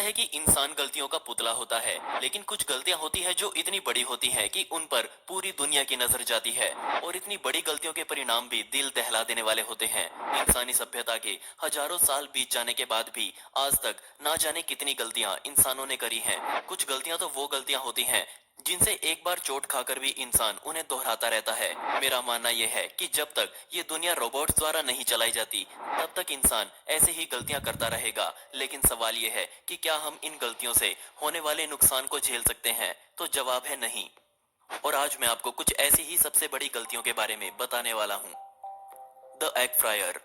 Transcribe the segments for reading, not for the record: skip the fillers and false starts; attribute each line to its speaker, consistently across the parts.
Speaker 1: है कि इंसान गलतियों का पुतला होता है, लेकिन कुछ गलतियां होती है जो इतनी बड़ी होती हैं कि उन पर पूरी दुनिया की नजर जाती है। और इतनी बड़ी गलतियों के परिणाम भी दिल दहला देने वाले होते हैं। इंसानी सभ्यता के हजारों साल बीत जाने के बाद भी आज तक ना जाने कितनी गलतियां इंसानों ने करी हैं। कुछ गलतियां तो वो गलतियां होती हैं जिनसे एक बार चोट खाकर भी इंसान उन्हें दोहराता रहता है। मेरा मानना यह है कि जब तक ये दुनिया रोबोट्स द्वारा नहीं चलाई जाती, तब तक इंसान ऐसे ही गलतियां करता रहेगा। लेकिन सवाल यह है कि क्या हम इन गलतियों से होने वाले नुकसान को झेल सकते हैं? तो जवाब है नहीं। और आज मैं आपको कुछ ऐसी ही सबसे बड़ी गलतियों के बारे में बताने वाला हूँ। The egg fryer.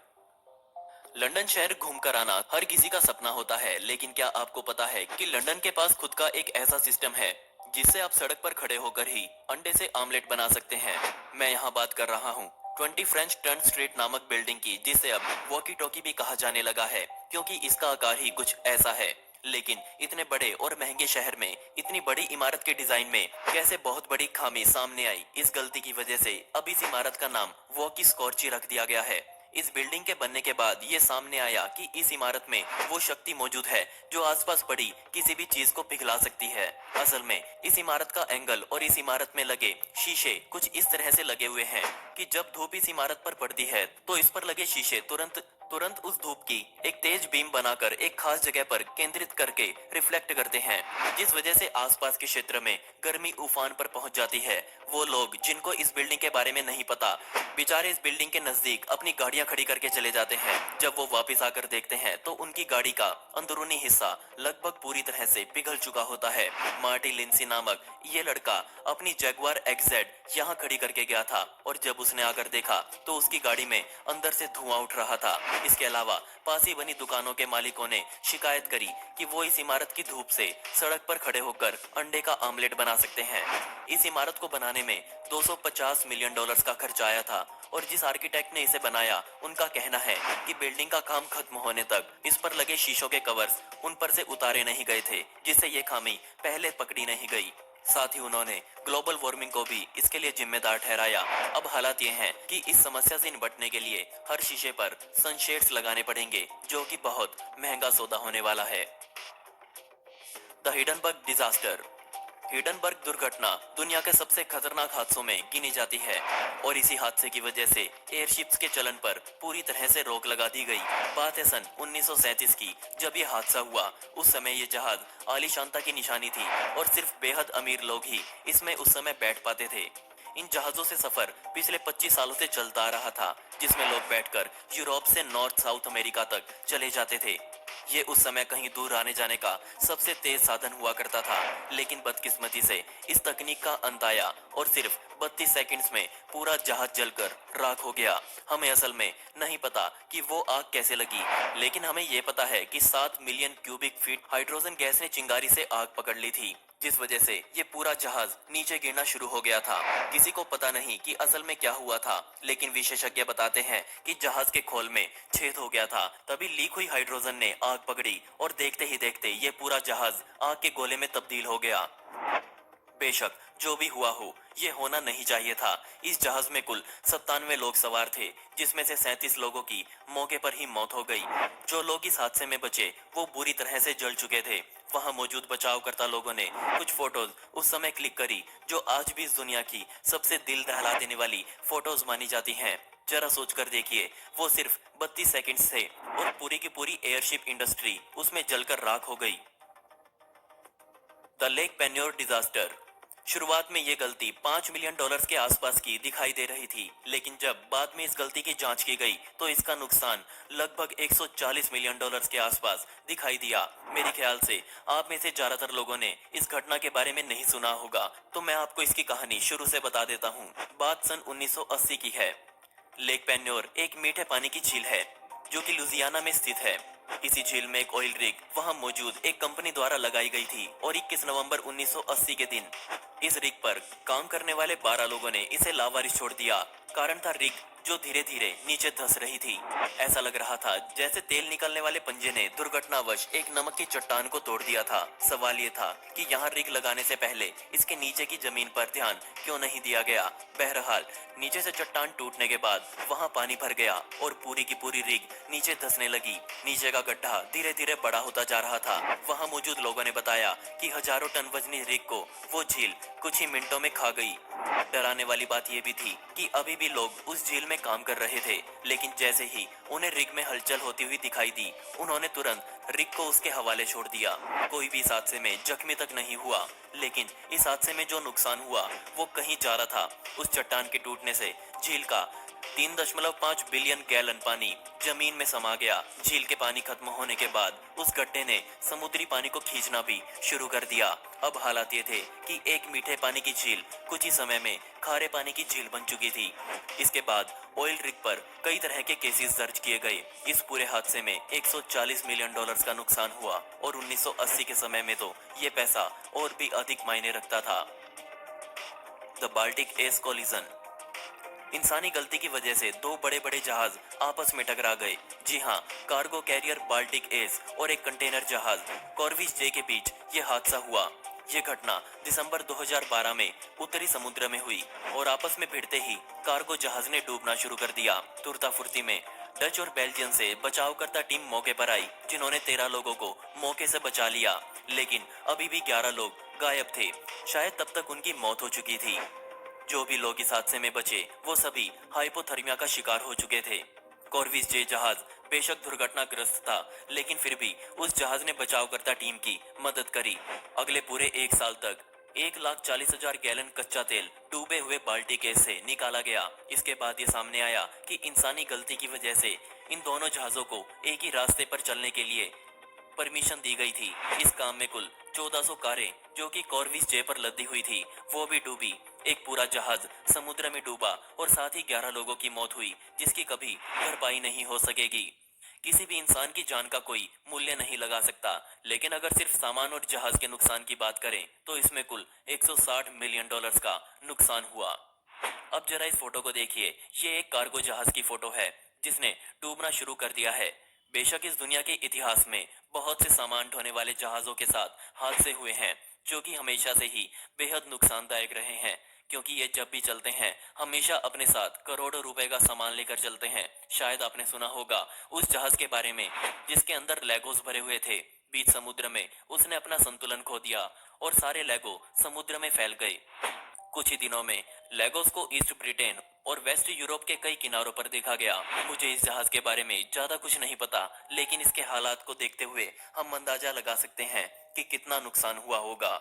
Speaker 1: लंदन शहर घूमकर आना हर किसी का सपना होता है, लेकिन क्या आपको पता है कि लंदन के पास खुद का एक ऐसा सिस्टम है जिससे आप सड़क पर खड़े होकर ही अंडे से आमलेट बना सकते हैं। मैं यहाँ बात कर रहा हूँ 20 फ्रेंच टर्न स्ट्रीट नामक बिल्डिंग की, जिसे अब वॉकी टॉकी भी कहा जाने लगा है, क्योंकि इसका आकार ही कुछ ऐसा है। लेकिन इतने बड़े और महंगे शहर में इतनी बड़ी इमारत के डिजाइन में कैसे बहुत बड़ी खामी सामने आई? इस गलती की वजह से अब इस इमारत का नाम वॉकी स्कॉर्ची रख दिया गया है। इस बिल्डिंग के बनने के बाद ये सामने आया कि इस इमारत में वो शक्ति मौजूद है जो आसपास पड़ी किसी भी चीज को पिघला सकती है। असल में इस इमारत का एंगल और इस इमारत में लगे शीशे कुछ इस तरह से लगे हुए हैं कि जब धूप इस इमारत पर पड़ती है तो इस पर लगे शीशे तुरंत तुरंत उस धूप की एक तेज बीम बनाकर एक खास जगह पर केंद्रित करके रिफ्लेक्ट करते हैं, जिस वजह से आसपास के क्षेत्र में गर्मी उफान पर पहुंच जाती है। वो लोग जिनको इस बिल्डिंग के बारे में नहीं पता, बेचारे इस बिल्डिंग के नजदीक अपनी गाड़ियां खड़ी करके चले जाते हैं। जब वो वापस आकर देखते हैं तो उनकी गाड़ी का अंदरूनी हिस्सा लगभग पूरी तरह से पिघल चुका होता है। मार्टी लिंसी नामक ये लड़का अपनी जगुआर एक्सजेड यहाँ खड़ी करके गया था, और जब उसने आकर देखा तो उसकी गाड़ी में अंदर से धुआं उठ रहा था। इसके अलावा पास ही बनी दुकानों के मालिकों ने शिकायत करी कि वो इस इमारत की धूप से सड़क पर खड़े होकर अंडे का आमलेट बना सकते हैं। इस इमारत को बनाने में 250 मिलियन डॉलर्स का खर्च आया था, और जिस आर्किटेक्ट ने इसे बनाया उनका कहना है कि बिल्डिंग का काम खत्म होने तक इस पर लगे शीशों के कवर्स उन पर से उतारे नहीं गए थे, जिससे ये खामी पहले पकड़ी नहीं गई। साथ ही उन्होंने ग्लोबल वार्मिंग को भी इसके लिए जिम्मेदार ठहराया। अब हालात ये हैं कि इस समस्या से निपटने के लिए हर शीशे पर सनशेड्स लगाने पड़ेंगे, जो कि बहुत महंगा सौदा होने वाला है। The Hindenburg disaster. हिडनबर्ग दुर्घटना दुनिया के सबसे खतरनाक हादसों में गिनी जाती है, और इसी हादसे की वजह से एयरशिप्स के चलन पर पूरी तरह से रोक लगा दी गई। बात है सन 1937 की, जब यह हादसा हुआ। उस समय ये जहाज आलीशानता की निशानी थी, और सिर्फ बेहद अमीर लोग ही इसमें उस समय बैठ पाते थे। इन जहाजों से सफर पिछले 25 सालों से चलता आ रहा था, जिसमें लोग बैठकर यूरोप से नॉर्थ साउथ अमेरिका तक चले जाते थे। ये उस समय कहीं दूर आने जाने का सबसे तेज साधन हुआ करता था, लेकिन बदकिस्मती से इस तकनीक का अंत आया और सिर्फ 32 सेकंड्स में पूरा जहाज जलकर राख हो गया। हमें असल में नहीं पता कि वो आग कैसे लगी, लेकिन हमें ये पता है कि 7 million cubic feet hydrogen gas ने चिंगारी से आग पकड़ ली थी, जिस वजह से ये पूरा जहाज नीचे गिरना शुरू हो गया था। किसी को पता नहीं कि असल में क्या हुआ था, लेकिन विशेषज्ञ बताते हैं कि जहाज के खोल में छेद हो गया था। तभी लीक हुई हाइड्रोजन ने आग पकड़ी, और देखते ही देखते ये पूरा जहाज आग के गोले में तब्दील हो गया। बेशक जो भी हुआ हो, ये होना नहीं चाहिए था। इस जहाज में कुल 97 लोग सवार थे, जिसमें से 37 लोगों की मौके पर ही मौत हो गई। जो लोग इस हादसे में बचे वो बुरी तरह से जल चुके थे। वहां मौजूद बचावकर्ता लोगों ने कुछ फोटोज उस समय क्लिक करी, जो आज भी इस दुनिया की सबसे दिल दहला देने वाली फोटोज मानी जाती हैं। जरा सोचकर देखिए, वो सिर्फ 32 सेकंड्स थे और पूरी की पूरी एयरशिप इंडस्ट्री उसमें जलकर राख हो गई। The Lake Peigneur disaster. शुरुआत में ये गलती 5 मिलियन डॉलर्स के आसपास की दिखाई दे रही थी, लेकिन जब बाद में इस गलती की जांच की गई तो इसका नुकसान लगभग 140 मिलियन डॉलर्स के आसपास दिखाई दिया। मेरे ख्याल से आप में से ज्यादातर लोगों ने इस घटना के बारे में नहीं सुना होगा, तो मैं आपको इसकी कहानी शुरू से बता देता हूँ। बात सन 1980 की है। लेक पेन्योर एक मीठे पानी की झील है जो कि लुजियाना में स्थित है। इसी झील में एक ऑयल रिग वहां मौजूद एक कंपनी द्वारा लगाई गई थी, और 21 नवंबर 1980 के दिन इस रिग पर काम करने वाले 12 लोगों ने इसे लावारिस छोड़ दिया। कारण था रिग जो धीरे धीरे नीचे धंस रही थी। ऐसा लग रहा था जैसे तेल निकलने वाले पंजे ने दुर्घटनावश एक नमक की चट्टान को तोड़ दिया था। सवाल ये था कि यहाँ रिग लगाने से पहले इसके नीचे की जमीन पर ध्यान क्यों नहीं दिया गया। बहरहाल नीचे से चट्टान टूटने के बाद वहाँ पानी भर गया और पूरी की पूरी रिग नीचे धंसने लगी। नीचे का गड्ढा धीरे धीरे बड़ा होता जा रहा था। वहाँ मौजूद लोगों ने बताया कि हजारों टन वजनी रिग को वो झील कुछ ही मिनटों में खा गई। डराने वाली बात यह भी थी कि अभी भी लोग उस झील में काम कर रहे थे, लेकिन जैसे ही उन्हें रिग में हलचल होती हुई दिखाई दी, उन्होंने तुरंत रिग को उसके हवाले छोड़ दिया। कोई भी इस हादसे में जख्मी तक नहीं हुआ, लेकिन इस हादसे में जो नुकसान हुआ वो कहीं ज्यादा था। उस चट्टान के टूटने से झील का 3.5 बिलियन गैलन पानी जमीन में समा गया। झील के पानी खत्म होने के बाद उस गड्ढे ने समुद्री पानी को खींचना भी शुरू कर दिया। अब हालात ये थे कि एक मीठे पानी की झील कुछ ही समय में खारे पानी की झील बन चुकी थी। इसके बाद ऑयल रिग पर कई तरह के केसेस दर्ज किए गए। इस पूरे हादसे में 140 मिलियन डॉलर्स का नुकसान हुआ और 1980 के समय में तो ये पैसा और भी अधिक मायने रखता था। The Baltic S collision. इंसानी गलती की वजह से दो बड़े बड़े जहाज आपस में टकरा गए। जी हाँ, कार्गो कैरियर बाल्टिक एस और एक कंटेनर जहाज कॉर्विस जे के बीच ये हादसा हुआ। ये घटना दिसंबर 2012 में उत्तरी समुद्र में हुई और आपस में भिड़ते ही कार्गो जहाज ने डूबना शुरू कर दिया। तुरता फुर्ती में डच और बेल्जियम से बचावकर्ता टीम मौके पर आई, जिन्होंने 13 लोगों को मौके से बचा लिया, लेकिन अभी भी 11 लोग गायब थे। शायद तब तक उनकी मौत हो चुकी थी। जो भी लोग इस हादसे में बचे वो सभी हाइपोथर्मिया का शिकार हो चुके थे। कॉर्विस जे जहाज बेशक दुर्घटनाग्रस्त था, लेकिन फिर भी उस जहाज ने बचावकर्ता टीम की मदद करी। अगले पूरे एक साल तक 1,40,000 गैलन कच्चा तेल डूबे हुए बाल्टिक एस से निकाला गया। इसके बाद ये सामने आया कि इंसानी गलती की वजह से इन दोनों जहाजों को एक ही रास्ते पर चलने के लिए परमिशन दी गई थी। इस काम में कुल 1400 कारें जो कि कॉर्विस जे पर लदी हुई थी वो भी डूबी। एक पूरा जहाज समुद्र में डूबा और साथ ही 11 लोगों की मौत हुई, जिसकी कभी भरपाई नहीं हो सकेगी। किसी भी इंसान की जान का कोई मूल्य नहीं लगा सकता, लेकिन अगर सिर्फ सामान और जहाज के नुकसान की बात करें तो इसमें कुल 160 मिलियन डॉलर्स का नुकसान हुआ। अब जरा इस फोटो को देखिए। ये एक कार्गो जहाज की फोटो है जिसने डूबना शुरू कर दिया है। बेशक इस दुनिया के इतिहास में बहुत से सामान ढोने वाले जहाजों के साथ हादसे हुए हैं, जो कि हमेशा से ही बेहद नुकसानदायक रहे हैं, क्योंकि ये जब भी चलते हैं हमेशा अपने साथ करोड़ों रुपए का सामान लेकर चलते हैं। शायद आपने सुना होगा उस जहाज के बारे में जिसके अंदर लेगोस भरे हुए थे। बीच समुद्र में उसने अपना संतुलन खो दिया और सारे लेगो समुद्र में फैल गए। कुछ ही दिनों में लेगोस को ईस्ट ब्रिटेन और वेस्ट यूरोप के कई किनारों पर देखा गया। मुझे इस जहाज के बारे में ज्यादा कुछ नहीं पता, लेकिन इसके हालात को देखते हुए हम अंदाजा लगा सकते हैं कि कितना नुकसान हुआ होगा।